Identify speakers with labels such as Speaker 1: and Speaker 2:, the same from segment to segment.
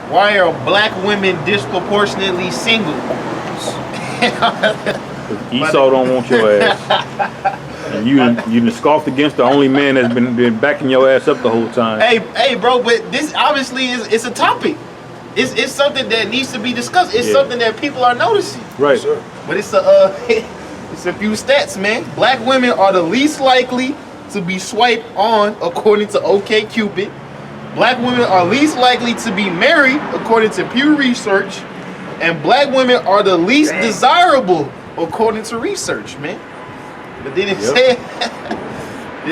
Speaker 1: Why are black women disproportionately single?
Speaker 2: Esau don't want your ass. And you done scoffed against the only man that's been backing your ass up the whole time.
Speaker 1: Hey, bro, but this obviously it's a topic. It's something that needs to be discussed. It's something that people are noticing.
Speaker 2: Right.
Speaker 3: Sure.
Speaker 1: But it's a few stats, man. Black women are the least likely to be swiped on according to OkCupid. Black women are least likely to be married according to Pew Research. And black women are the least desirable according to research, man. But then it said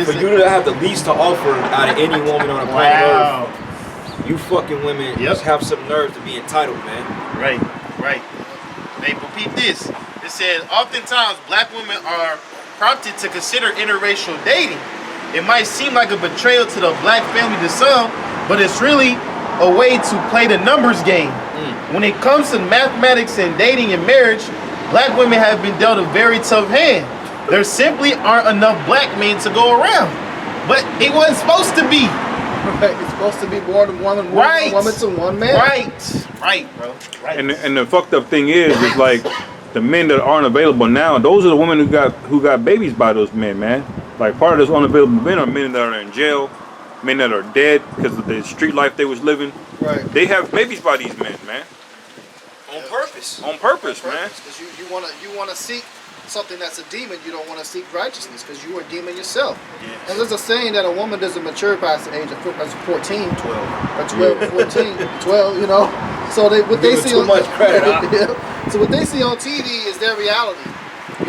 Speaker 3: for you to have the least to offer out of any woman on the planet Earth, you fucking women just have some nerve to be entitled, man.
Speaker 1: Right. Hey, but peep this. It said, oftentimes black women are prompted to consider interracial dating. It might seem like a betrayal to the black family to some, but it's really a way to play the numbers game. When it comes to mathematics and dating and marriage, black women have been dealt a very tough hand. There simply aren't enough black men to go around. But it wasn't supposed to be.
Speaker 4: Right, it's supposed to be more than one woman to one man.
Speaker 1: Right, bro. Right.
Speaker 2: And the fucked up thing is like the men that aren't available now, those are the women who got babies by those men, man. Like part of those unavailable men are men that are in jail, men that are dead because of the street life they was living.
Speaker 4: Right.
Speaker 2: They have babies by these men, man.
Speaker 3: On purpose.
Speaker 2: On purpose, man.
Speaker 4: Because you wanna seek something that's a demon. You don't want to seek righteousness because you are a demon yourself.
Speaker 1: Yes.
Speaker 4: And there's a saying that a woman doesn't mature past the age of 14,
Speaker 3: 12.
Speaker 4: or 12, 14, 12. You know. So what they see
Speaker 3: too much credit.
Speaker 4: So what they see on TV is their reality.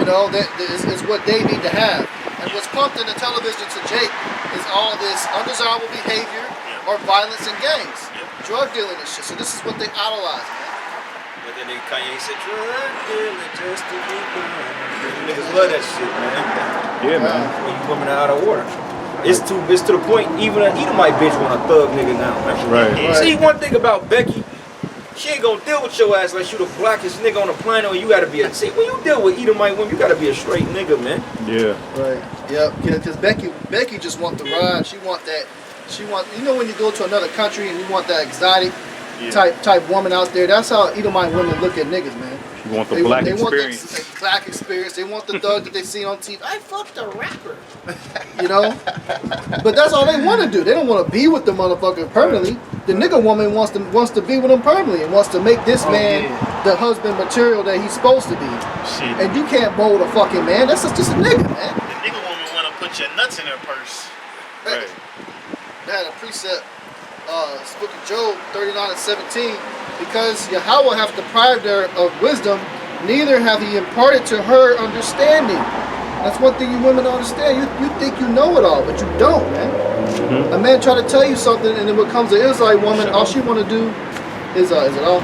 Speaker 4: You know, that is what they need to have. And what's pumped in the television to Jake is all this undesirable behavior or violence in gangs, drug dealing and shit. So this is what they idolize, man.
Speaker 3: But then Kanye said, drug dealing just to be blind. Niggas love that shit, man.
Speaker 2: Yeah, man.
Speaker 3: When you women are out of order. It's to the point, even an Edomite bitch want a thug nigga now, man.
Speaker 2: Right.
Speaker 3: See, one thing about Becky, she ain't gonna deal with your ass like you the blackest nigga on the planet, or you gotta be a... See, when you deal with Edomite women, you gotta be a straight nigga, man.
Speaker 2: Yeah.
Speaker 4: Right. Yep. Because Becky just want the ride. She want that. You know when you go to another country and you want that exotic type woman out there. That's how Edomite women look at niggas, man.
Speaker 2: You want the black experience.
Speaker 4: Want the black experience. They want the thug that they see on TV. I fucked a rapper. You know? But that's all they want to do. They don't want to be with the motherfucker permanently. The nigga woman wants to be with him permanently and wants to make this man the husband material that he's supposed to be.
Speaker 1: Shit.
Speaker 4: And you can't mold a fucking man. That's just a nigga, man.
Speaker 1: The nigga woman want to put your nuts in her purse.
Speaker 2: Right.
Speaker 4: They had a precept, Book of Job 39:17, because Yahawah hath deprived her of wisdom, neither hath he imparted to her understanding. That's one thing you women don't understand. You think you know it all, but you don't, man. Mm-hmm. A man try to tell you something, and then when comes an Israelite woman, all she want to do is it all?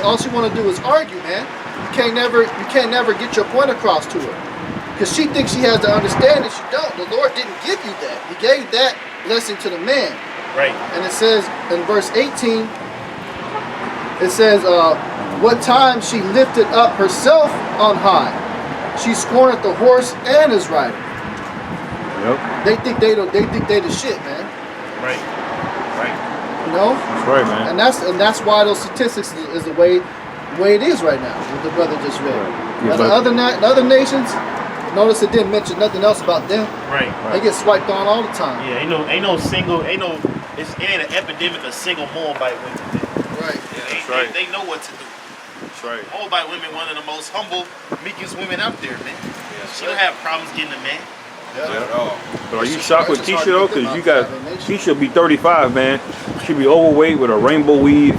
Speaker 4: All she want to do is argue, man. You can't never get your point across to her. Because she thinks she has the understanding, she don't. The Lord didn't give you that. He gave that blessing to the man.
Speaker 1: Right.
Speaker 4: And it says in verse 18, it says, what time she lifted up herself on high, she scorneth the horse and his rider.
Speaker 2: Yep.
Speaker 4: They think they the shit, man.
Speaker 1: Right.
Speaker 4: You know?
Speaker 2: That's right, man.
Speaker 4: And that's why those statistics is the way it is right now. What the brother just read.
Speaker 2: Yeah,
Speaker 4: other nations. Notice it didn't mention nothing else about them.
Speaker 1: Right.
Speaker 4: They get swiped on all the time.
Speaker 1: Yeah, it ain't an epidemic of single Moabite women.
Speaker 4: Right.
Speaker 2: right.
Speaker 1: They know what to do.
Speaker 2: That's right.
Speaker 1: Moabite women, one of the most humble, meekest women out there, man.
Speaker 3: Yes,
Speaker 1: She don't have problems getting a man.
Speaker 3: Not at all.
Speaker 2: But are you shocked with Keisha though? Because you got Keisha be 35, man. She be overweight with a rainbow weave,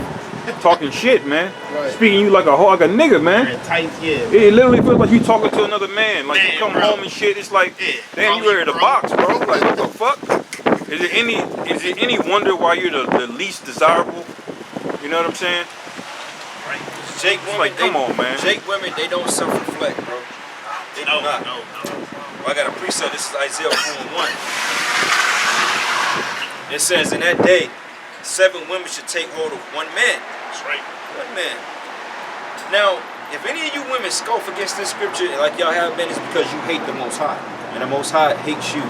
Speaker 2: talking shit, man.
Speaker 4: Right.
Speaker 2: Speaking you like a nigga, man.
Speaker 1: Tight, yeah.
Speaker 2: It literally feels like you talking to another man. Like you come
Speaker 1: bro.
Speaker 2: home and shit. It's like, damn, you ready to box, bro? Like what the fuck? Is it any wonder why you're the least desirable? You know what I'm saying?
Speaker 1: Right.
Speaker 3: Jake women,
Speaker 2: like, come on, man.
Speaker 3: Jake women, they don't self-reflect, bro. They do not.
Speaker 1: No.
Speaker 3: Well, I got a precept. This is Isaiah 4:1. It says, in that day, 7 women should take hold of one man.
Speaker 1: That's right.
Speaker 3: One man. Now, if any of you women scoff against this scripture like y'all have been, it's because you hate the Most High. And the Most High hates you.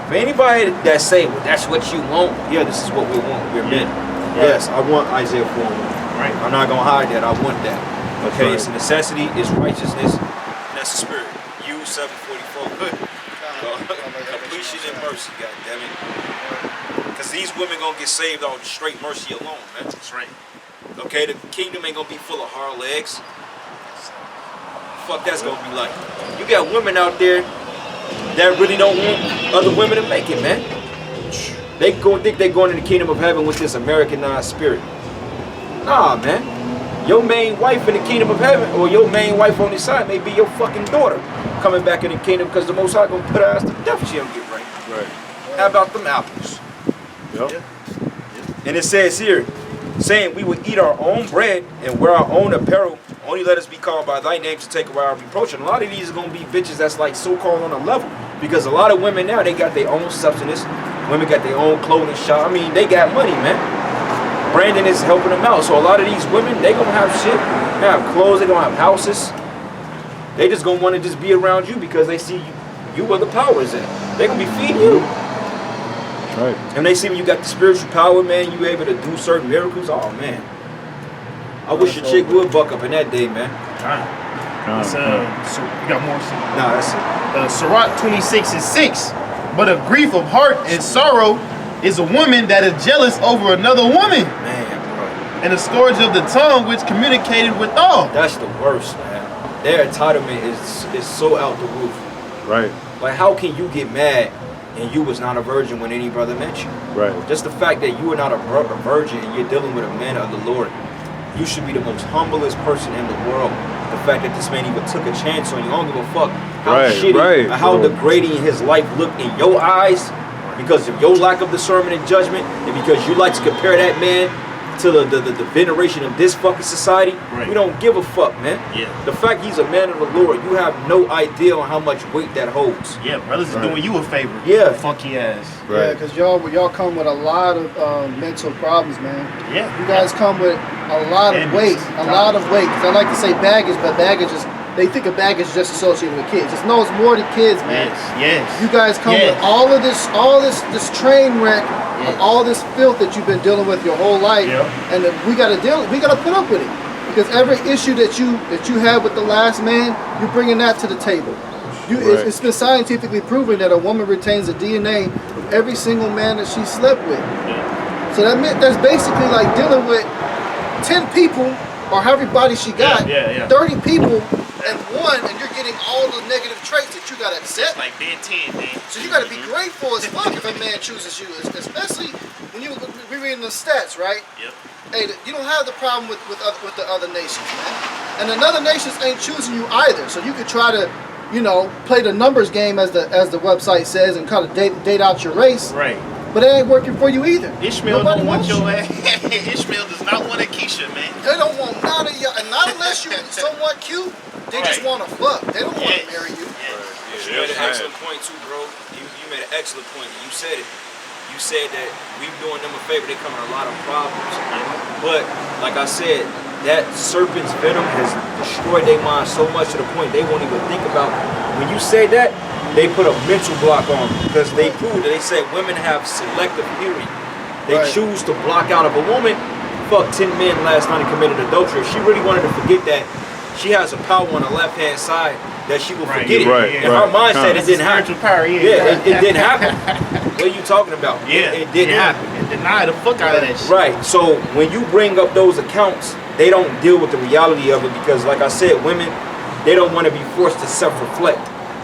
Speaker 3: For anybody that say, well, that's what you want, yeah, this is what we want. We're men. Yes, I want Isaiah 4.
Speaker 1: Right.
Speaker 3: I'm not gonna hide that. I want that.
Speaker 2: That's
Speaker 3: Okay,
Speaker 2: right.
Speaker 3: it's a necessity. It's righteousness. And that's the spirit. U 744. Completion and mercy. God damn it. Because these women gonna get saved on straight mercy alone, man.
Speaker 1: That's right.
Speaker 3: Okay, the kingdom ain't gonna be full of hard legs. Fuck, that's gonna be like. You got women out there that really don't want other women to make it, man. They go think they going in the kingdom of heaven with this Americanized spirit. Nah, man. Your main wife in the kingdom of heaven, or your main wife on this side, may be your fucking daughter coming back in the kingdom, because the Most High gonna put her ass to death if she don't get right.
Speaker 2: Right.
Speaker 3: How about them apples?
Speaker 2: Yep.
Speaker 3: And it says here, saying we will eat our own bread and wear our own apparel. Only let us be called by thy name to take away our reproach. And a lot of these are going to be bitches that's like so-called on a level. Because a lot of women now, they got their own substance. Women got their own clothing shop. I mean, they got money, man. Brandon is helping them out. So a lot of these women, they going to have shit. They have clothes. They going to have houses. They just going to want to just be around you because they see you where the power is at. They going to be feeding you.
Speaker 2: Right.
Speaker 3: And they see when you got the spiritual power, man, you able to do certain miracles. Oh, man. I wish a chick would buck up in that day, man.
Speaker 1: So you got more.
Speaker 3: Nah, that's it.
Speaker 1: Sirach 26:6. But a grief of heart and sorrow is a woman that is jealous over another woman.
Speaker 3: Man, bro.
Speaker 1: And the scourge of the tongue which communicated with all.
Speaker 3: That's the worst, man. Their entitlement is so out the roof.
Speaker 2: Right.
Speaker 3: Like, how can you get mad and you was not a virgin when any brother met you?
Speaker 2: Right.
Speaker 3: Just the fact that you are not a virgin and you're dealing with a man of the Lord. You should be the most humblest person in the world. The fact that this man even took a chance on you, I don't give a fuck how shitty, how degrading his life looked in your eyes because of your lack of discernment and judgment, and because you like to compare that man to the veneration of this fucking society.
Speaker 1: Right.
Speaker 3: We don't give a fuck, man.
Speaker 1: Yeah.
Speaker 3: The fact he's a man of the Lord, you have no idea on how much weight that holds.
Speaker 1: Yeah, brothers is doing you a favor.
Speaker 3: Yeah.
Speaker 1: Funky ass.
Speaker 2: Right.
Speaker 4: Yeah, because y'all come with a lot of mental problems, man.
Speaker 1: Yeah.
Speaker 4: You guys come with a lot of weight, a lot of weight. 'Cause I like to say baggage, but baggage is, they think of baggage just associated with kids. It's no, it's more than kids, man.
Speaker 1: Yes.
Speaker 4: You guys come with all of this, this train wreck, of all this filth that you've been dealing with your whole life, and we gotta put up with it. Because every issue that you had with the last man, you're bringing that to the table. It's been scientifically proven that a woman retains the DNA of every single man that she slept with. So that's basically like dealing with 10 people, or everybody she got, 30 people and one, and you're getting all the negative traits that you gotta accept.
Speaker 1: Like Ben 10, man.
Speaker 4: So you gotta be grateful as fuck if a man chooses you, especially when you be reading the stats, right?
Speaker 1: Yep.
Speaker 4: Hey, you don't have the problem with the other nations, man. And another nations ain't choosing you either. So you could try to, play the numbers game as the website says and kind of date out your race.
Speaker 1: Right.
Speaker 4: But it ain't working for you either.
Speaker 1: Ishmael don't want your ass. Ishmael does not want a Keisha, man.
Speaker 4: They don't want none of y'all, and not unless you're somewhat cute. They just want to fuck. They don't want to marry you.
Speaker 3: You made an excellent point too, bro. You made an excellent point. You said it. You said that we doing them a favor. They come in a lot of problems. But like I said, that serpent's venom has destroyed their mind so much to the point they won't even think about. When you say that, they put a mental block on them because they proved that they said women have selective hearing. They choose to block out. If a woman fucked 10 men last night and committed adultery, if she really wanted to forget that, she has a power on the left-hand side that she will forget it. In her mindset, it didn't happen. It didn't happen. What are you talking about? It didn't happen.
Speaker 1: And deny the fuck out of that shit.
Speaker 3: Right. So when you bring up those accounts, they don't deal with the reality of it because, like I said, women, they don't want to be forced to self-reflect.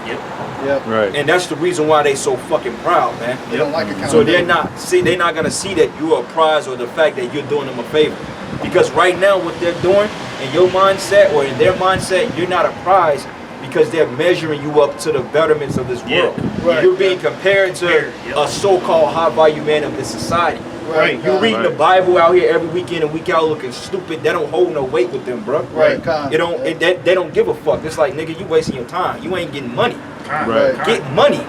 Speaker 4: Yep.
Speaker 2: Right.
Speaker 3: And that's the reason why they so fucking proud, man.
Speaker 4: They don't like accountability.
Speaker 3: So they're not gonna see that you're a prize or the fact that you're doing them a favor. Because right now what they're doing in your mindset or in their mindset, you're not a prize because they're measuring you up to the betterments of this world.
Speaker 4: Right.
Speaker 3: You're being compared to a so-called high value man of this society.
Speaker 4: Right.
Speaker 3: You're reading the Bible out here every weekend and week out looking stupid. That don't hold no weight with them, bro.
Speaker 4: Right.
Speaker 3: They don't give a fuck. It's like, nigga, you wasting your time. You ain't getting money. Get money.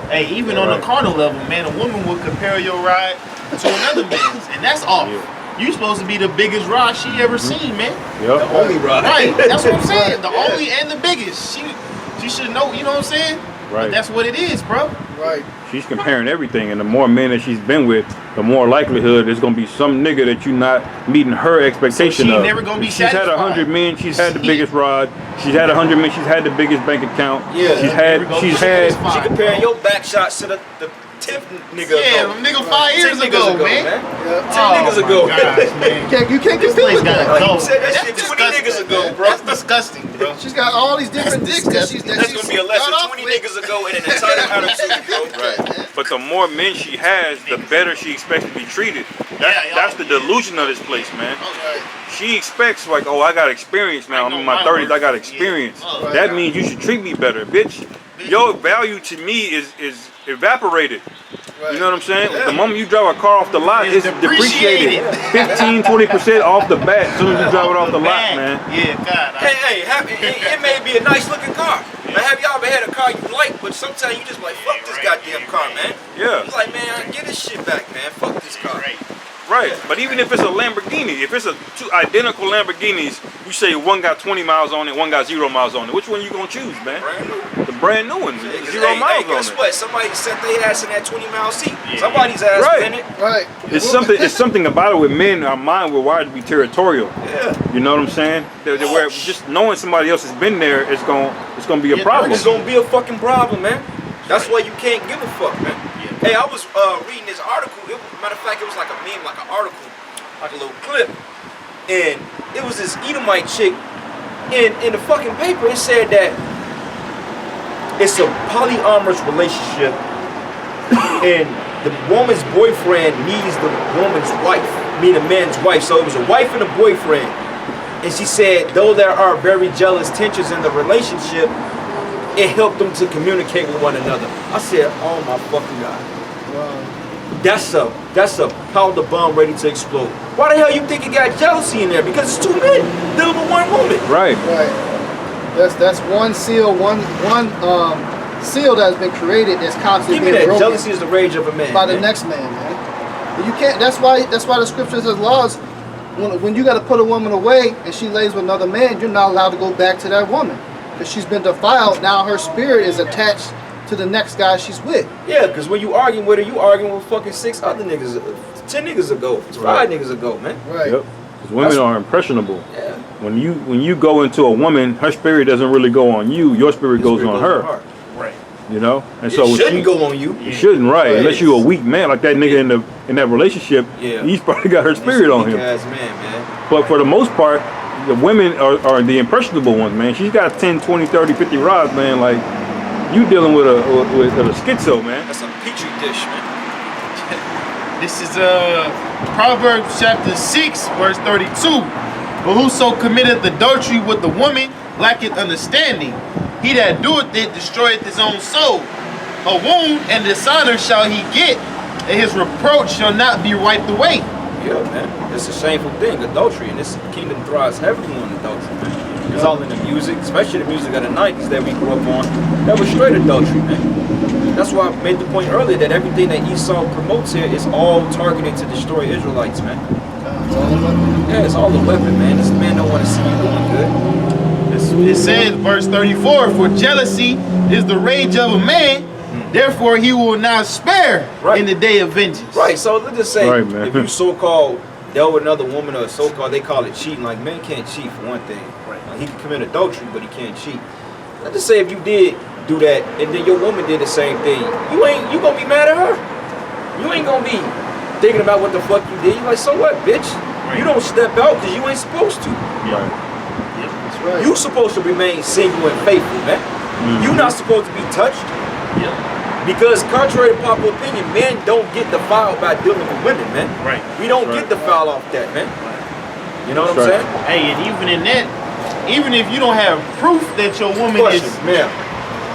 Speaker 1: Hey, even on the carnal level, man, a woman will compare your ride to another man's, and that's off. You supposed to be the biggest ride she ever seen, man.
Speaker 3: The only ride.
Speaker 1: Right. That's what I'm saying. The only and the biggest. She should know. You know what I'm saying?
Speaker 2: Right.
Speaker 1: But that's what it is, bro.
Speaker 4: Right.
Speaker 2: she's comparing everything, and the more men that she's been with, the more likelihood there's gonna be some nigga that you're not meeting her expectation
Speaker 1: So she
Speaker 2: of.
Speaker 1: never gonna be
Speaker 2: she's had
Speaker 1: satisfied.
Speaker 2: 100 men, she's had the biggest rod. She's had 100 men, she's had the biggest bank account.
Speaker 3: Yeah.
Speaker 2: she's had.
Speaker 3: She comparing your back shots to the 10th nigga
Speaker 1: Yeah,
Speaker 3: ago.
Speaker 1: nigga 5 years
Speaker 3: 10
Speaker 1: ago,
Speaker 3: niggas
Speaker 1: man.
Speaker 3: man.
Speaker 4: Yeah.
Speaker 3: 10 niggas ago.
Speaker 1: Gosh, man.
Speaker 4: You can't
Speaker 1: This
Speaker 4: compete
Speaker 1: place
Speaker 4: with
Speaker 1: gotta
Speaker 4: that.
Speaker 1: go.
Speaker 3: You said that
Speaker 1: That's
Speaker 3: shit 20
Speaker 1: disgusting,
Speaker 3: niggas ago,
Speaker 1: man.
Speaker 3: bro.
Speaker 1: That's disgusting, bro.
Speaker 4: She's got all these different dicks that she's
Speaker 3: That's gonna be a lesson 20 niggas ago in an entire attitude, bro.
Speaker 1: Right.
Speaker 2: But the more men she has, the better she expects to be treated. That's the delusion of this place, man. She expects like, oh, I got experience now. I'm in my 30s. I got experience.
Speaker 1: Yeah.
Speaker 2: That means you should treat me better, bitch. Your value to me is evaporated. You know what I'm saying? The moment you drive a car off the lot, it's depreciated. 15-20% off the bat as soon as you drive it off the lot, man.
Speaker 1: Yeah, God.
Speaker 3: Hey, it may be a nice looking car. Now, have y'all ever had a car you like, but sometimes you just like, fuck this goddamn car, man.
Speaker 2: Yeah.
Speaker 3: It's like, man, get this shit back, man. Fuck this car.
Speaker 2: Right, but even if it's a Lamborghini, if it's two identical Lamborghinis, you say one got 20 miles on it, one got 0 miles on it. Which one you gonna choose, man?
Speaker 3: Brand new.
Speaker 2: The brand new one,
Speaker 3: Hey,
Speaker 2: 0 miles on
Speaker 3: guess
Speaker 2: it.
Speaker 3: what? Somebody set their ass in that 20-mile seat. Somebody's ass
Speaker 2: Right.
Speaker 3: in it.
Speaker 4: Right.
Speaker 2: It's something about it with men. Our mind, we're wired to be territorial.
Speaker 3: Yeah.
Speaker 2: You know what I'm saying? Where just knowing somebody else has been there, it's gonna be a problem.
Speaker 3: It's gonna be a fucking problem, man. That's why you can't give a fuck, man. Hey, I was reading this article. Matter of fact, it was like a meme, like an article, like a little clip, and it was this Edomite chick. In the fucking paper, it said that it's a polyamorous relationship, and the woman's boyfriend needs the woman's wife, meaning the man's wife. So it was a wife and a boyfriend. And she said, though there are very jealous tensions in the relationship, it helped them to communicate with one another. I said, oh my fucking God. That's a powder bomb ready to explode. Why the hell you think it got jealousy in there? Because it's two men dealing with one woman.
Speaker 2: Right.
Speaker 4: Right. That's one seal, one seal that has been created that's constantly
Speaker 3: Give me
Speaker 4: being
Speaker 3: that.
Speaker 4: broken
Speaker 3: Jealousy is the rage of a man.
Speaker 4: by the
Speaker 3: man.
Speaker 4: next man, man. You can't. That's why the scripture says laws. When you got to put a woman away and she lays with another man, you're not allowed to go back to that woman because she's been defiled. Now her spirit is attached to the next guy she's with.
Speaker 3: Yeah, because when you arguing with her, you arguing with fucking 6 other niggas, 10 niggas ago, 5 niggas ago, man.
Speaker 4: Right.
Speaker 2: Yep. 'Cause women are impressionable.
Speaker 3: Yeah.
Speaker 2: When you go into a woman, her spirit doesn't really go on you. Your spirit goes on her.
Speaker 1: Right.
Speaker 2: You know, and
Speaker 3: It
Speaker 2: so
Speaker 3: shouldn't go on you.
Speaker 2: You shouldn't, right?
Speaker 3: Right.
Speaker 2: Unless you're a weak man like that nigga in that relationship.
Speaker 3: Yeah.
Speaker 2: He's probably got her spirit on him.
Speaker 3: Ass man.
Speaker 2: But for the most part, the women are the impressionable ones, man. She's got 10, 20, 30, 50 rods, man. Like, you dealing with a schizo, man.
Speaker 3: That's a petri dish, man.
Speaker 1: This is Proverbs chapter 6, verse 32. But whoso committeth adultery with the woman lacketh understanding. He that doeth it destroyeth his own soul. A wound and dishonor shall he get, and his reproach shall not be wiped away.
Speaker 3: Yeah, man. It's a shameful thing, adultery, and this kingdom thrives heavily on adultery, man. It's all in the music, especially the music of the 90s that we grew up on. That was straight adultery, man. That's why I made the point earlier that everything that Esau promotes here is all targeted to destroy Israelites, man.
Speaker 4: It's all a weapon.
Speaker 3: Yeah, it's all a weapon, man. This man don't want to see you doing good.
Speaker 1: It says, verse 34, for jealousy is the rage of a man, therefore he will not spare in the day of vengeance.
Speaker 3: Right, so let's just say,
Speaker 2: Right, man.
Speaker 3: if you so-called dealt with another woman or so-called, they call it cheating. Like, men can't cheat for one thing.
Speaker 1: Right.
Speaker 3: He can commit adultery, but he can't cheat. Let's just say if you did do that, and then your woman did the same thing, you gonna be mad at her? You ain't gonna be thinking about what the fuck you did. You like, so what, bitch?
Speaker 1: Right.
Speaker 3: You don't step out because you ain't supposed to.
Speaker 2: Right.
Speaker 4: That's right.
Speaker 3: You supposed to remain single and faithful, man. You not supposed to be touched.
Speaker 1: Yep.
Speaker 3: Because contrary to popular opinion, men don't get defiled by dealing with women, man.
Speaker 1: Right.
Speaker 3: We don't get defiled off that, man. You know what I'm saying?
Speaker 1: Hey, and even in that, even if you don't have proof that your woman
Speaker 3: Question,
Speaker 1: is...
Speaker 3: ma'am.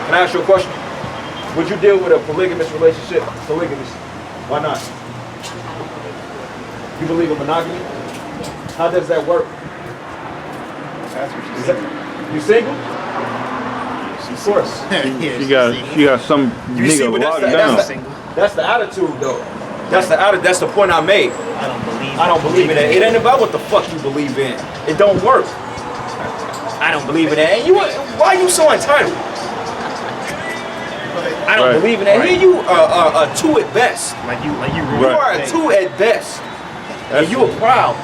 Speaker 3: Can I ask you a question? Would you deal with a polygamous relationship? Polygamous. Why not? You believe in monogamy? How does that work?
Speaker 1: That's what she said.
Speaker 3: You single? Of course.
Speaker 2: She got some
Speaker 3: You see,
Speaker 2: nigga
Speaker 3: but
Speaker 2: locked down.
Speaker 3: that's the attitude, though. That's the point I made. I don't believe in that. It ain't about what the fuck you believe in. It don't work. I don't believe in that. And why are you so entitled? I don't
Speaker 2: Right.
Speaker 3: believe in that.
Speaker 1: Right.
Speaker 3: Here you are a 2 at best.
Speaker 1: Like you
Speaker 3: You
Speaker 1: really
Speaker 3: are a
Speaker 1: think.
Speaker 3: 2 at best.
Speaker 2: That's
Speaker 3: And you are proud.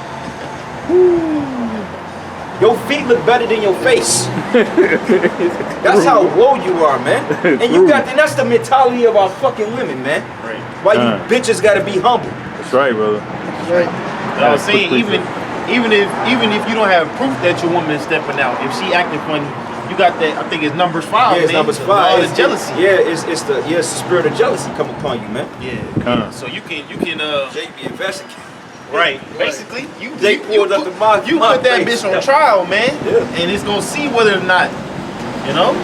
Speaker 3: Your feet look better than your face. That's how low you are, man. And you got, and that's the mentality of our fucking women, man.
Speaker 1: Right.
Speaker 3: Why you bitches gotta be humble?
Speaker 2: That's right, brother.
Speaker 4: Right.
Speaker 1: But I was saying, even if you don't have proof that your woman is stepping out, if she acting funny, you got that. I think it's numbers 5.
Speaker 3: Yeah, it's
Speaker 1: man.
Speaker 3: numbers
Speaker 1: The
Speaker 3: 5.
Speaker 1: law of
Speaker 3: It's
Speaker 1: jealousy.
Speaker 3: It's the spirit of jealousy come upon you, man.
Speaker 1: Yeah. So you can
Speaker 3: Jake be investigating.
Speaker 1: right. Basically, you
Speaker 3: Pulled up
Speaker 1: put,
Speaker 3: in my
Speaker 1: you
Speaker 3: my
Speaker 1: put that
Speaker 3: face.
Speaker 1: bitch on trial, man,
Speaker 3: Yeah.
Speaker 1: and it's gonna see whether or not, you know,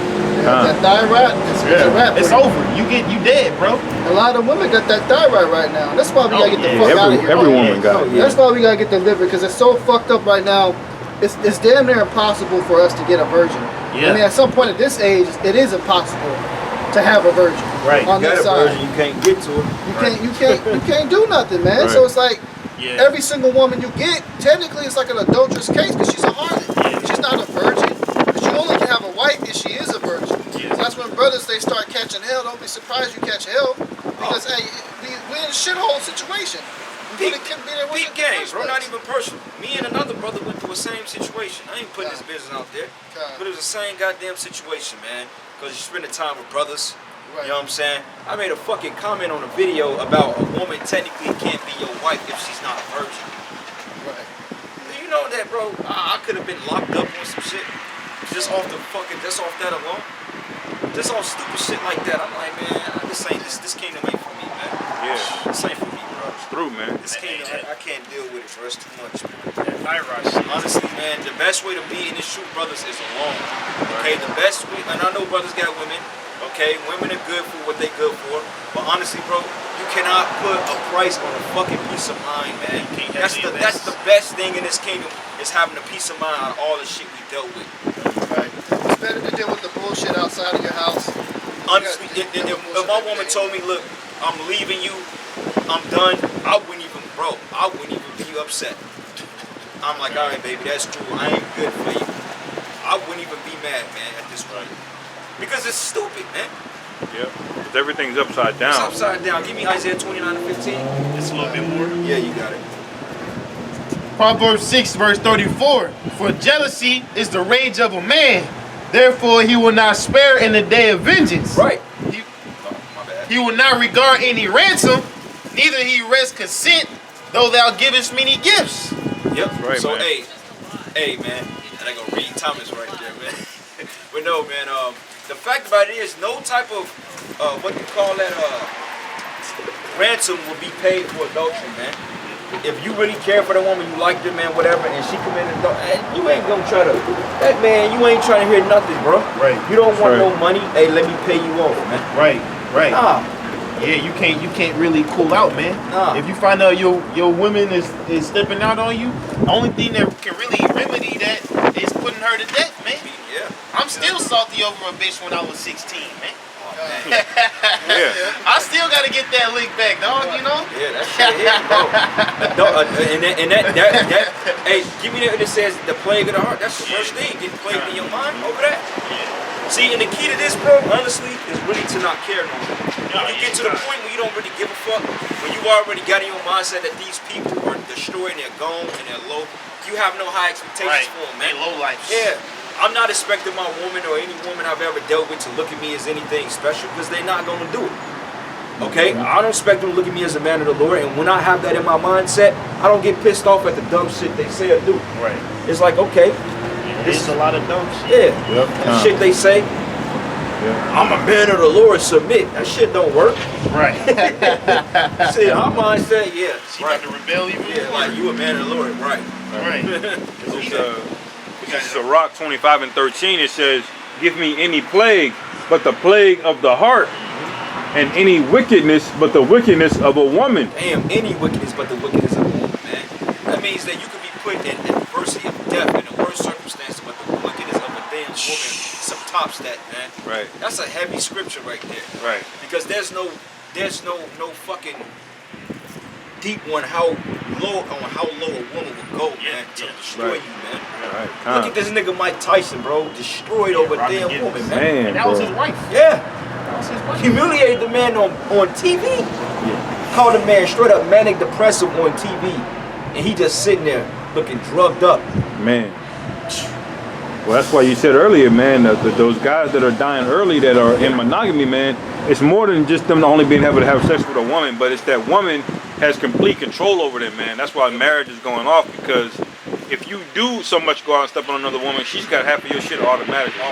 Speaker 4: That thyroid, it's a wrap.
Speaker 1: it's over. You dead, bro.
Speaker 4: A lot of women got that thyroid right now. That's why we gotta get the
Speaker 1: yeah.
Speaker 4: fuck out of here.
Speaker 2: Every woman got it.
Speaker 3: Yeah.
Speaker 4: That's why we gotta get delivered, because it's so fucked up right now. It's damn near impossible for us to get a virgin.
Speaker 1: Yeah.
Speaker 4: I mean, at some point at this age, it is impossible to have a virgin.
Speaker 1: Right.
Speaker 4: On
Speaker 3: You got
Speaker 4: this
Speaker 3: a
Speaker 4: side,
Speaker 3: version, you can't get to it.
Speaker 4: you can't do nothing, man.
Speaker 2: Right.
Speaker 4: So it's like
Speaker 1: Yeah.
Speaker 4: every single woman you get, technically, it's like an adulterous case because she's a harlot. She's not a virgin. But you only can have a wife if she is a virgin.
Speaker 1: Yeah.
Speaker 4: So that's when brothers they start catching hell. Don't be surprised you catch hell because hey, we're in a shithole situation. We really couldn't be there with
Speaker 3: Big
Speaker 4: it in the
Speaker 3: game,
Speaker 4: first
Speaker 3: bro. Not
Speaker 4: place.
Speaker 3: even personal. Me and another brother went through the same situation. I ain't putting this business out there, but it was the same goddamn situation, man. Because you spend the time with brothers.
Speaker 4: Right.
Speaker 3: You know what I'm saying? I made a fucking comment on a video about a woman technically can't be your wife if she's not a virgin.
Speaker 4: Right.
Speaker 3: Do you know that, bro? I could have been locked up on some shit just off that alone. Just off stupid shit like that. I'm like, man, this kingdom ain't for me, man.
Speaker 2: Yeah.
Speaker 3: This ain't for me, bro.
Speaker 2: It's through, man.
Speaker 3: This kingdom, I can't deal with it, bro. It's too much, man.
Speaker 1: That thyroid shit.
Speaker 3: Honestly, man, the best way to be in this truth, brothers, is alone. Okay, the best way, and I know brothers got women. Okay, women are good for what they good for, but honestly, bro, you cannot put a price on a fucking peace of mind, man. That's the best thing in this kingdom is having a peace of mind on all the shit we dealt with.
Speaker 4: Right. It's better to deal with the bullshit outside of your house.
Speaker 3: Honestly, if my woman told me, look, I'm leaving you, I'm done, I wouldn't even be upset. I'm like, all right, baby, that's cool. I ain't good for you. I wouldn't even be mad, man, at this point. Because it's stupid, man.
Speaker 2: Yep. Because everything's upside down.
Speaker 3: It's upside down. Give me Isaiah 29:15.
Speaker 1: Just a little bit more.
Speaker 3: Yeah, you got it.
Speaker 1: Proverbs 6 verse 34. For jealousy is the rage of a man. Therefore he will not spare in the day of vengeance.
Speaker 3: Right.
Speaker 1: My bad. He will not regard any ransom, neither he rest consent, though thou givest many gifts.
Speaker 3: Yep.
Speaker 2: Right,
Speaker 3: So,
Speaker 2: man.
Speaker 3: hey, man. And I go read Thomas right there, man. But no, man. The fact about it is, no type of what you call that ransom will be paid for adultery, man. If you really care for the woman, you like her, man, whatever, and she committed adultery, you ain't gonna try to. That man, you ain't trying to hear nothing, bro.
Speaker 1: Right.
Speaker 3: You don't want
Speaker 2: Right.
Speaker 3: no money. Hey, let me pay you off, man.
Speaker 1: Right.
Speaker 3: Nah.
Speaker 1: Yeah, you can't really cool out, man.
Speaker 3: Nah.
Speaker 1: If you find out your woman is stepping out on you, the only thing that can really remedy that is putting her to death, man.
Speaker 3: Yeah.
Speaker 1: I'm still salty over a bitch when I was 16, man.
Speaker 2: Yeah.
Speaker 1: I still gotta get that lick back, dog, you know?
Speaker 3: Yeah, that shit hit, bro. And that, hey, give me that. It says the plague of the heart. That's the first thing. Get plagued in your mind over that. See, and the key to this, bro, honestly, is really to not care no more. When you get to the point where you don't really give a fuck, when you already got in your mindset that these people are destroyed and they're gone and they're low, you have no high expectations for them, man.
Speaker 1: Low life.
Speaker 3: Yeah. I'm not expecting my woman or any woman I've ever dealt with to look at me as anything special because they're not going to do it. Okay? I don't expect them to look at me as a man of the Lord, and when I have that in my mindset, I don't get pissed off at the dumb shit they say or do.
Speaker 1: Right.
Speaker 3: It's like, okay,
Speaker 1: This is a lot of dumb shit.
Speaker 3: yeah,
Speaker 2: Yep.
Speaker 3: that shit they say, I'm a man of the Lord, submit. That shit don't work.
Speaker 1: Right.
Speaker 3: See, our mindset, yeah,
Speaker 1: She
Speaker 3: right.
Speaker 1: got to rebel even
Speaker 3: Yeah,
Speaker 1: more.
Speaker 3: like you a man of the Lord, right.
Speaker 1: Right.
Speaker 2: This is Sirach 25:13. It says, give me any plague but the plague of the heart, and any wickedness but the wickedness of a woman.
Speaker 3: Damn, any wickedness but the wickedness of a woman, man. That means that you could be put in adversity of death in the worst circumstances, but the wickedness of a damn woman subtops that, man.
Speaker 2: Right.
Speaker 3: That's a heavy scripture right there.
Speaker 2: Right.
Speaker 3: Because there's no fucking deep one how low a woman would go, man, to destroy
Speaker 2: Right.
Speaker 3: you, man.
Speaker 2: Right.
Speaker 3: Look at this nigga Mike Tyson, bro, destroyed over a
Speaker 1: Robin
Speaker 3: damn
Speaker 1: Gibbons.
Speaker 3: woman, man.
Speaker 2: Man,
Speaker 1: And that was
Speaker 2: bro.
Speaker 1: his wife.
Speaker 3: Yeah. Humiliated the man on TV.
Speaker 2: Yeah.
Speaker 3: Called the man straight up manic depressive on TV. And he just sitting there looking drugged up.
Speaker 2: Man. Well, that's why you said earlier, man, that those guys that are dying early that are in monogamy, man, it's more than just them only being able to have sex with a woman, but it's that woman has complete control over them, man. That's why marriage is going off, because if you do so much go out and step on another woman, she's got half of your shit automatically.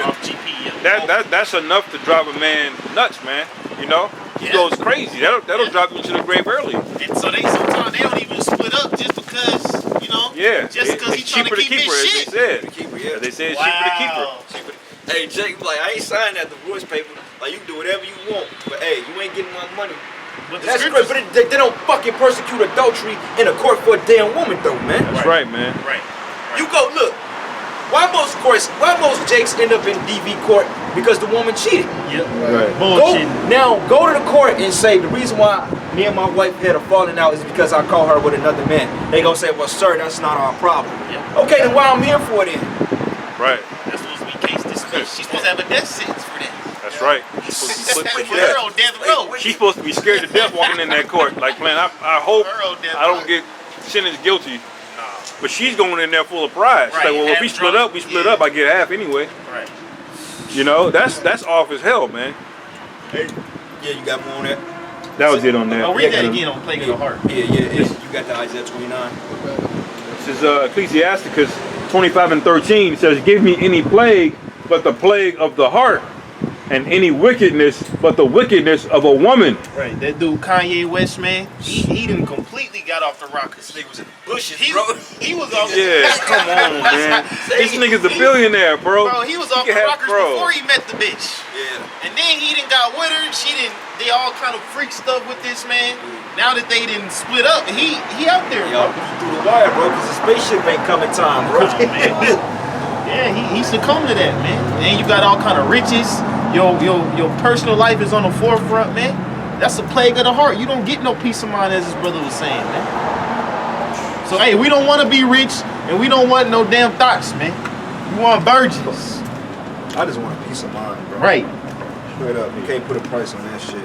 Speaker 1: Off GP. Yeah.
Speaker 2: That's enough to drive a man nuts, man. You know? He goes crazy. That'll drive you to the grave early.
Speaker 1: And so sometimes they don't even split up just because, you know.
Speaker 2: Yeah.
Speaker 1: Just because he's trying to keep his shit.
Speaker 2: As they said.
Speaker 3: The keeper, yeah.
Speaker 2: They said
Speaker 1: Wow.
Speaker 2: cheaper to keep her.
Speaker 3: Hey, Jake, like, I ain't signed that divorce paper. Like, you can do whatever you want. But, hey, you ain't getting my money.
Speaker 1: But
Speaker 3: That's great, but they don't fucking persecute adultery in a court for a damn woman, though, man.
Speaker 2: That's right, man.
Speaker 1: Right.
Speaker 3: You go, look. Why most Jakes end up in DV court? Because the woman cheated.
Speaker 1: Yep.
Speaker 2: Right.
Speaker 1: Bullshit.
Speaker 3: Go to the court and say the reason why me and my wife had a falling out is because I caught her with another man. They gonna say, well, sir, that's not our problem.
Speaker 1: Yeah.
Speaker 3: Okay, then why I'm here for it then?
Speaker 2: Right.
Speaker 1: That's supposed to be case dismissed. She's supposed to have a death sentence for that.
Speaker 2: That's right. She's supposed to be put to
Speaker 1: Put her
Speaker 2: death.
Speaker 1: on death row.
Speaker 2: She's supposed to be scared to death walking in that court. Like, man, I hope I don't get sentenced guilty. But she's going in there full of pride. She's
Speaker 1: Right,
Speaker 2: like, well, if we split up, I get half anyway.
Speaker 1: Right.
Speaker 2: You know, that's off as hell, man.
Speaker 3: Hey, yeah, you got more on that?
Speaker 2: That was it on that.
Speaker 1: Oh, read that again on Plague of the Heart.
Speaker 3: Yeah, you got the Isaiah 29.
Speaker 2: This is Ecclesiasticus 25:13. It says, give me any plague but the plague of the heart, and any wickedness but the wickedness of a woman.
Speaker 1: Right. That dude Kanye West, man, he done completely got off the rockers.
Speaker 3: This nigga was in the bushes,
Speaker 1: He was off.
Speaker 2: Yeah, come on, man. This nigga's a billionaire, bro.
Speaker 1: Bro, he was off the rockers before he met the bitch.
Speaker 3: Yeah.
Speaker 1: And then he done got with her. They all kind of freak stuff with this man. Now that they didn't split up, he out there,
Speaker 3: Yo,
Speaker 1: bro.
Speaker 3: he threw the wire, bro, because the spaceship ain't coming time, bro.
Speaker 1: Nah, man. Yeah, he succumbed to that, man. And you got all kind of riches. Your personal life is on the forefront, man. That's a plague of the heart. You don't get no peace of mind, as his brother was saying, man. So hey, we don't want to be rich, and we don't want no damn thoughts, man. We want virgins.
Speaker 3: I just want a peace of mind, bro.
Speaker 1: Right.
Speaker 3: Straight up, you can't put a price on that shit.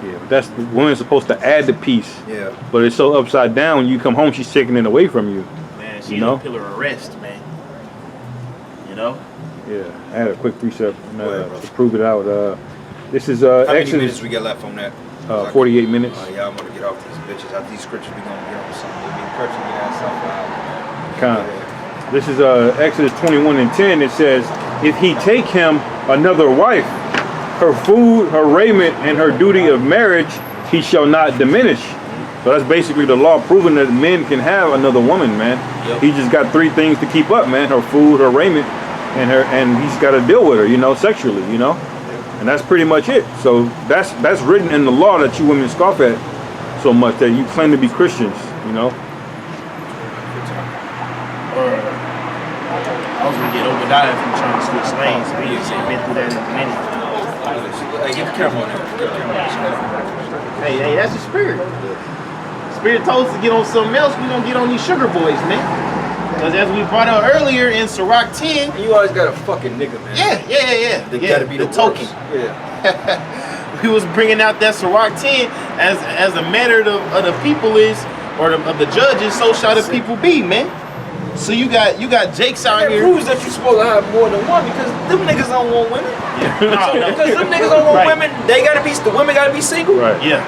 Speaker 2: Yeah, but that's the woman's supposed to add the peace.
Speaker 3: Yeah.
Speaker 2: But it's so upside down. When you come home, she's taking it away from you.
Speaker 1: Man, she's
Speaker 2: You know?
Speaker 1: a pillar of rest, man. You know?
Speaker 2: Yeah, I had a quick precept
Speaker 3: Go ahead, bro.
Speaker 2: to prove it out. This is
Speaker 3: How many
Speaker 2: Exodus
Speaker 3: minutes we got left on that?
Speaker 2: 48 minutes.
Speaker 3: Yeah, I'm gonna get off these bitches. After these scriptures, we gonna get on something. We'll be encouraging your ass out.
Speaker 2: Kind. This is Exodus 21:10. It says, if he take him another wife, her food, her raiment, and her duty of marriage, he shall not diminish. So that's basically the law proving that men can have another woman, man.
Speaker 3: Yep.
Speaker 2: He just got 3 things to keep up, man. Her food, her raiment, and he's got to deal with her, you know, sexually, you know. And that's pretty much it. So that's written in the law that you women scoff at so much, that you claim to be Christians, you know.
Speaker 1: I was gonna get Obadiah from trying to switch lanes. We ain't been through that in a minute.
Speaker 3: Hey, get the camera on there.
Speaker 1: Hey, that's the spirit. Spirit told us to get on something else. We gonna get on these sugar boys, man. Because as we brought out earlier in Sirach 10,
Speaker 3: And you always got a fucking nigga, man.
Speaker 1: yeah.
Speaker 3: They gotta be the
Speaker 1: token.
Speaker 3: worst. Yeah.
Speaker 1: We was bringing out that Sirach 10 as the manner of the people is, or of the judges, so shall the people be, man. So you got Jake's out
Speaker 3: That
Speaker 1: here.
Speaker 3: proves that you're supposed to have more than one, because them niggas don't want women.
Speaker 1: No.
Speaker 3: Because them niggas don't want
Speaker 1: Right.
Speaker 3: women. The women gotta be single.
Speaker 2: Right.
Speaker 1: Yeah.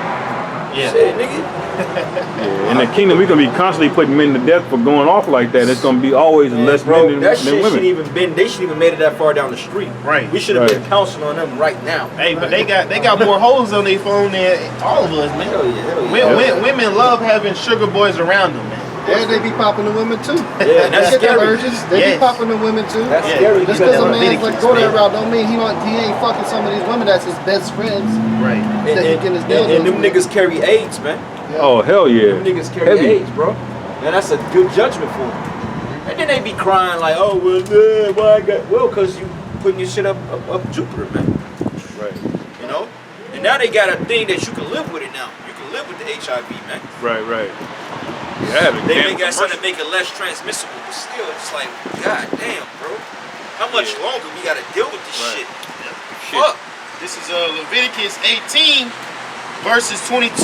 Speaker 3: Shit, nigga.
Speaker 2: Yeah. In the kingdom, we're gonna be constantly putting men to death for going off like that. It's gonna be always less
Speaker 3: Bro,
Speaker 2: men
Speaker 3: that
Speaker 2: than
Speaker 3: shit
Speaker 2: women.
Speaker 3: they shouldn't even made it that far down the street.
Speaker 1: Right.
Speaker 3: We should have
Speaker 2: Right.
Speaker 3: been counseling on them right now.
Speaker 1: Hey, but they got more hoes on their phone than all of us, man.
Speaker 3: Hell yeah.
Speaker 1: Women love having sugar boys around them, man.
Speaker 4: Yeah, they be popping the women too.
Speaker 3: Yeah, and that's
Speaker 4: They get them
Speaker 3: scary.
Speaker 4: urges. They
Speaker 1: Yes.
Speaker 4: be popping the women too.
Speaker 3: That's
Speaker 1: Yeah.
Speaker 3: scary.
Speaker 4: Just
Speaker 1: You
Speaker 4: because
Speaker 1: got
Speaker 4: a
Speaker 1: that
Speaker 4: man's like
Speaker 1: Leviticus,
Speaker 4: go that
Speaker 1: man.
Speaker 4: route don't mean he ain't fucking some of these women that's his best friends.
Speaker 1: Right.
Speaker 4: that he getting his nails
Speaker 3: and them
Speaker 4: done with.
Speaker 3: niggas carry AIDS, man.
Speaker 2: Oh hell yeah!
Speaker 3: Them niggas carry
Speaker 2: Heavy.
Speaker 3: AIDS, bro. Man, that's a good judgment for them. And then they be crying like, oh, well, why I got... Well, because you putting your shit up Jupiter, man.
Speaker 2: Right,
Speaker 3: You know? And now they got a thing that you can live with it now. You can live with the HIV, man.
Speaker 2: right. Yeah,
Speaker 3: They may got something to make it less transmissible, but still, it's like, god damn, bro. How much longer we gotta deal with this
Speaker 2: Right.
Speaker 3: shit? Fuck.
Speaker 1: This is Leviticus 18, verses 22.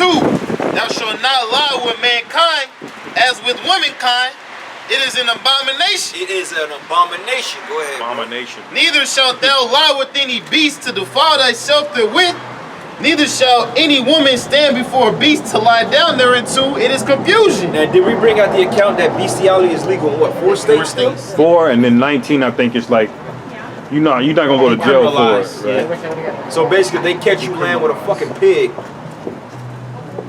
Speaker 1: Thou shalt not lie with mankind as with womankind. It is an abomination.
Speaker 3: It is an abomination. Go ahead.
Speaker 2: Abomination.
Speaker 1: Neither shalt thou lie with any beast to defile thyself therewith. Neither shall any woman stand before a beast to lie down thereunto. It is confusion.
Speaker 3: Now, did we bring out the account that bestiality is legal in what, 4 states?
Speaker 1: 4 states.
Speaker 2: 4 and then 19. I think it's like you're not gonna go to jail for it. Right?
Speaker 3: Yeah. So basically, they catch you lying with a fucking pig.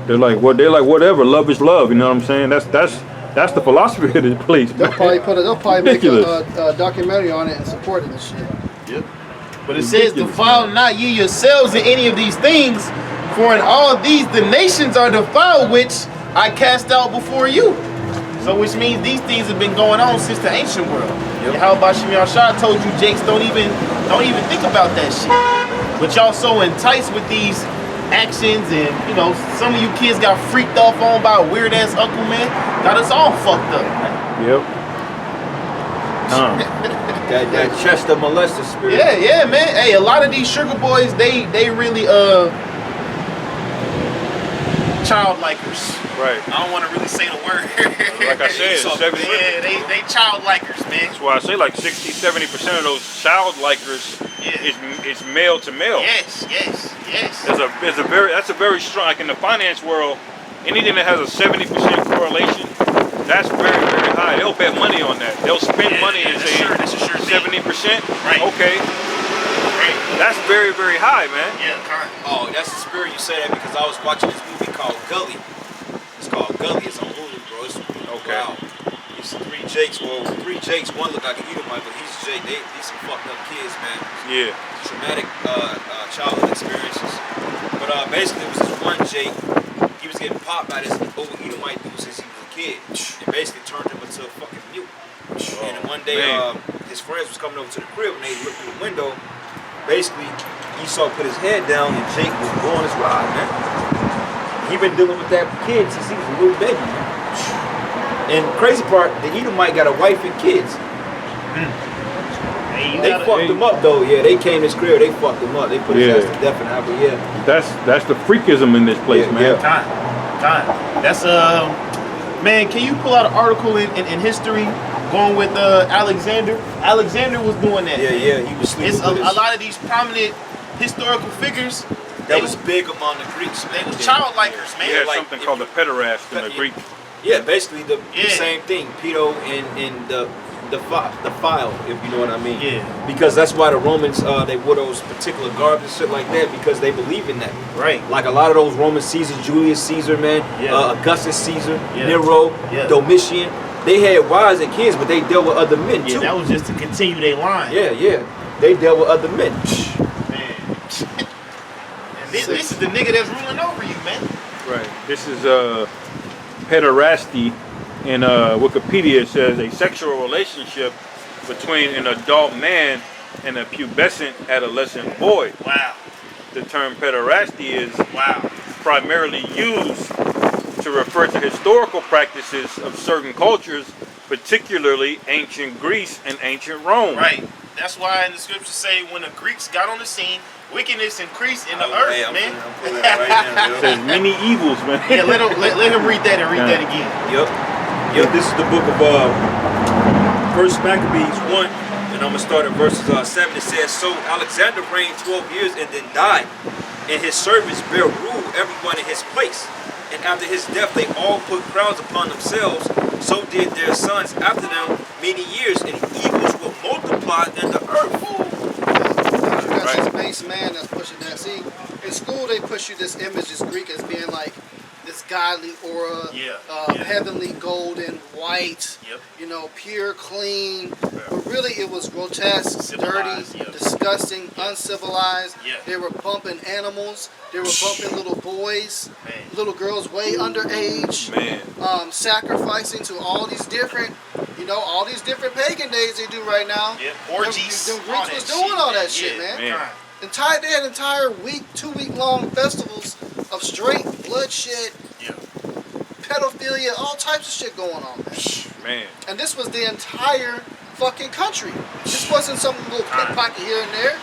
Speaker 2: They're like whatever. Love is love. You know what I'm saying? That's the philosophy of this place.
Speaker 4: They'll probably make
Speaker 2: Ridiculous.
Speaker 4: a documentary on it and support this shit.
Speaker 1: Yep. But it says, defile not ye yourselves in any of these things, for in all these the nations are defiled, which I cast out before you. So which means these things have been going on since the ancient world.
Speaker 3: Yep.
Speaker 1: How about Shah told you, Jakes, don't even think about that shit. But y'all so enticed with these actions, and you know, some of you kids got freaked off on by a weird ass uncle, man. Got us all fucked up, man.
Speaker 2: Yep.
Speaker 3: That Chester molester spirit.
Speaker 1: Yeah, man. Hey, a lot of these sugar boys, they really child likers.
Speaker 2: Right.
Speaker 1: I don't want to really say the word.
Speaker 2: Like I said,
Speaker 1: yeah, they child likers, man.
Speaker 2: That's why I say like 60-70% of those child likers is male to male.
Speaker 1: Yes.
Speaker 2: That's a very strong, like in the finance world, anything that has a 70% correlation, that's very, very high. They'll bet money on that. They'll spend money and say
Speaker 1: that's a sure
Speaker 2: 70%.
Speaker 1: Right.
Speaker 2: Okay.
Speaker 1: Right.
Speaker 2: That's very, very high, man.
Speaker 1: Yeah, kind.
Speaker 3: Oh, that's the spirit you say that because I was watching this movie called Gully. It's called Gully. It's on Hulu, bro. It's
Speaker 2: Okay.
Speaker 3: wow. It's 3 Jakes. Well, 3 Jakes. One look like an Edomite, but he's Jake. These some fucked up kids, man.
Speaker 2: Yeah.
Speaker 3: Traumatic childhood experiences. But basically, it was this one Jake. He was getting popped by this old Edomite dude since he was a kid. And basically turned him into a fucking mute. And then one day, his friends was coming over to the crib and they looked through the window. Basically, Esau put his head down and Jake was blowing his rod, man. He been dealing with that kid since he was a little baby, man. And the crazy part, the Edomite got a wife and kids. They fucked him up though. Yeah, they came to his crib, they fucked him up. They put his ass to death and half a year.
Speaker 2: That's the freakism in this place, man.
Speaker 1: Time. That's man, can you pull out an article in history going with Alexander? Alexander was doing that.
Speaker 3: Yeah, he was sleeping
Speaker 1: It's
Speaker 3: with
Speaker 1: a lot of these prominent historical figures.
Speaker 3: That was big among the Greeks.
Speaker 1: They was child likers, man.
Speaker 2: They had
Speaker 3: like,
Speaker 2: something called the pederast in the Greek.
Speaker 3: Yeah, basically the same thing. Pedo and the file, if you know what I mean.
Speaker 1: Yeah.
Speaker 3: Because that's why the Romans they wore those particular garbs and shit like that because they believe in that.
Speaker 1: Right.
Speaker 3: Like a lot of those Roman Caesars, Julius Caesar, man, Augustus Caesar, Nero, Domitian. They had wives and kids, but they dealt with other men too.
Speaker 1: That was just to continue their line.
Speaker 3: Yeah. They dealt with other men.
Speaker 1: Man. And this is the nigga that's ruling over you, man.
Speaker 2: Right. This is pederasty. In Wikipedia, it says a sexual relationship between an adult man and a pubescent adolescent boy.
Speaker 1: Wow.
Speaker 2: The term pederasty is primarily used to refer to historical practices of certain cultures, particularly ancient Greece and ancient Rome.
Speaker 1: Right. That's why in the scriptures say when the Greeks got on the scene, wickedness increased in the earth, man.
Speaker 3: I'm pulling that right now,
Speaker 2: It says many evils, man.
Speaker 1: Yeah, let him read that and read that again.
Speaker 3: Yep, this is the book of First Maccabees 1, and I'm gonna start at verses 7. It says, so Alexander reigned 12 years and then died, and his servants bare rule everyone in his place. And after his death they all put crowns upon themselves, so did their sons after them many years, and evils were multiplied in the earth.
Speaker 4: That's this base man that's pushing that. See, in school they push you this image, this Greek as being like this godly aura, heavenly, golden, white, you know, pure, clean. But really it was grotesque, dirty, disgusting, uncivilized. They were bumping animals. They were bumping little boys, little girls way underage, sacrificing to all these different, you know, all these different pagan days they do right now.
Speaker 1: Orgies.
Speaker 4: The Greeks was doing all that shit, man. They had entire week, 2-week long festivals of straight bloodshed, pedophilia, all types of shit going on, man. And this was the entire fucking country. This wasn't some little pickpocket here and there.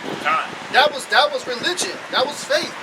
Speaker 4: That was religion. That was faith.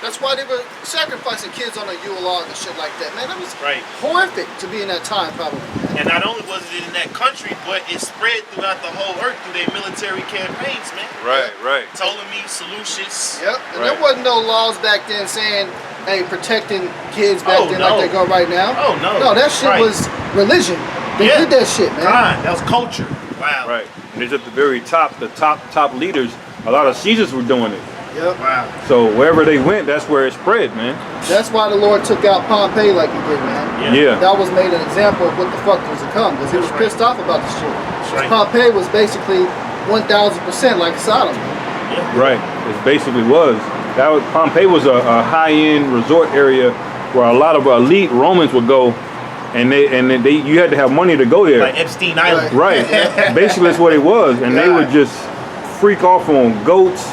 Speaker 4: That's why they were sacrificing kids on a Yule log and shit like that, man. That was
Speaker 1: Right.
Speaker 4: horrific to be in that time, probably.
Speaker 1: And not only was it in that country, but it spread throughout the whole earth through their military campaigns, man.
Speaker 2: Right.
Speaker 1: Ptolemy, Seleucus.
Speaker 4: Yep. And
Speaker 2: Right.
Speaker 4: there wasn't no laws back then saying, hey, protecting kids back then like they go right now.
Speaker 1: Oh, no.
Speaker 4: No, that shit
Speaker 1: Right.
Speaker 4: was religion. They did that shit, man.
Speaker 1: God, that was culture. Wow.
Speaker 2: Right. And it's at the very top, the top leaders. A lot of Caesars were doing it.
Speaker 4: Yep.
Speaker 1: Wow.
Speaker 2: So wherever they went, that's where it spread, man.
Speaker 4: That's why the Lord took out Pompey like he did, man.
Speaker 2: Yeah.
Speaker 4: That was made an example of what the fuck was to come, because he was
Speaker 1: That's right.
Speaker 4: pissed off about the shit.
Speaker 1: right.
Speaker 4: Pompey was basically 1,000% like Sodom.
Speaker 1: Yeah.
Speaker 2: Right. It basically was. Pompeii was a high-end resort area where a lot of elite Romans would go, and you had to have money to go there.
Speaker 1: Like Epstein Island.
Speaker 2: Right. Basically, that's what it was, and they would just freak off on goats,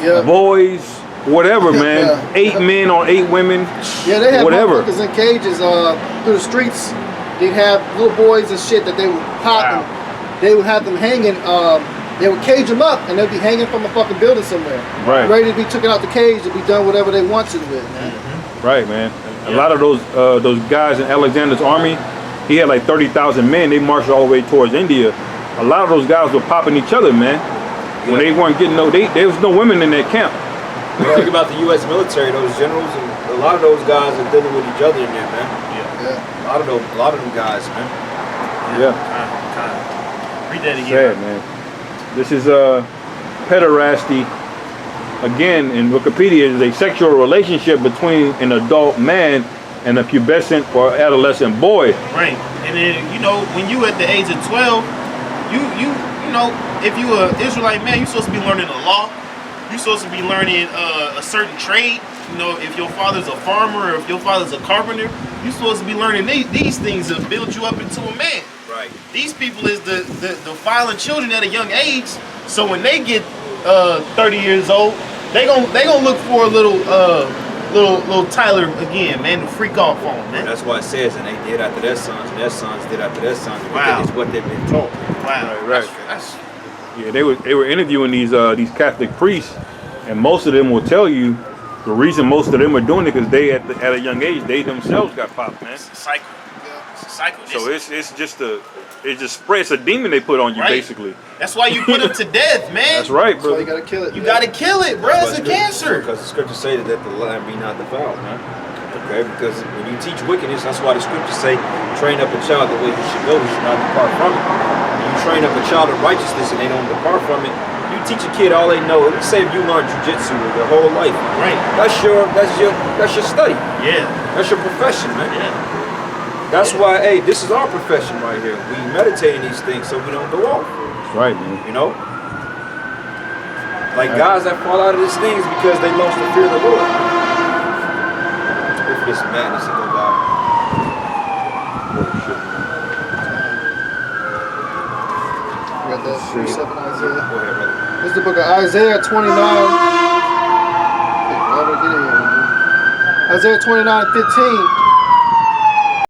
Speaker 4: Yeah.
Speaker 2: boys, whatever, man.
Speaker 4: Yeah.
Speaker 2: 8 men on 8 women.
Speaker 4: Yeah, they had
Speaker 2: whatever.
Speaker 4: motherfuckers in cages through the streets. They'd have little boys and shit that they would pop
Speaker 1: Wow.
Speaker 4: and they would have them hanging. They would cage them up and they'd be hanging from a fucking building somewhere.
Speaker 2: Right.
Speaker 4: Ready to be taken out the cage to be done whatever they wanted with, man.
Speaker 2: Right, man. A lot of those guys in Alexander's army, he had like 30,000 men. They marched all the way towards India. A lot of those guys were popping each other, man. When they weren't getting there was no women in that camp.
Speaker 3: When you think about the U.S. military, those generals, and a lot of those guys are dealing with each other in there, man.
Speaker 4: Yeah.
Speaker 3: A lot of them guys, man.
Speaker 2: Yeah.
Speaker 1: Read that again.
Speaker 2: Sad, man. This is pederasty. Again, in Wikipedia, is a sexual relationship between an adult man and a pubescent or adolescent boy.
Speaker 1: Right. And then, you know, when you at the age of 12, you know, if you a Israelite man, you're supposed to be learning the law. You're supposed to be learning a certain trade. You know, if your father's a farmer or if your father's a carpenter, you're supposed to be learning these things to build you up into a man.
Speaker 3: Right.
Speaker 1: These people is the violent children at a young age. So when they get 30 years old, they gonna look for a little Tyler again, man, to freak off on, man.
Speaker 3: That's why it says, and they did after their sons, and their sons did after their sons.
Speaker 1: Wow.
Speaker 3: It's what they've been taught.
Speaker 1: Wow.
Speaker 2: Right.
Speaker 1: That's
Speaker 2: Yeah, they were interviewing these Catholic priests, and most of them will tell you the reason most of them are doing it because they at a young age they themselves got popped, man.
Speaker 1: it's a cycle. It's a cycle.
Speaker 2: So it's just spreads a demon they put on you,
Speaker 1: Right.
Speaker 2: basically.
Speaker 1: That's why you put them to death, man.
Speaker 2: That's right,
Speaker 4: So you
Speaker 2: bro.
Speaker 4: gotta kill it.
Speaker 1: You
Speaker 4: man.
Speaker 1: gotta kill it, bro. It's a cancer.
Speaker 3: Because the scriptures say that the land be not defiled, man. Okay, because when you teach wickedness, that's why the scriptures say, train up a child the way he should go, he should not depart from it. When you train up a child of righteousness and they don't depart from it, you teach a kid all they know. Let's say if you learn jujitsu their whole life,
Speaker 1: Right.
Speaker 3: that's your study.
Speaker 1: Yeah.
Speaker 3: That's your profession, man.
Speaker 1: Yeah.
Speaker 3: That's why, hey, this is our profession right here. We meditate in these things so we don't go off.
Speaker 2: That's right, man.
Speaker 3: You know? Like guys that fall out of these things because they lost the fear of the Lord. If this madness to go by.
Speaker 4: Read that precept in Isaiah.
Speaker 3: Go ahead, brother.
Speaker 4: This is the book of Isaiah 29. Hey, Isaiah 29:15.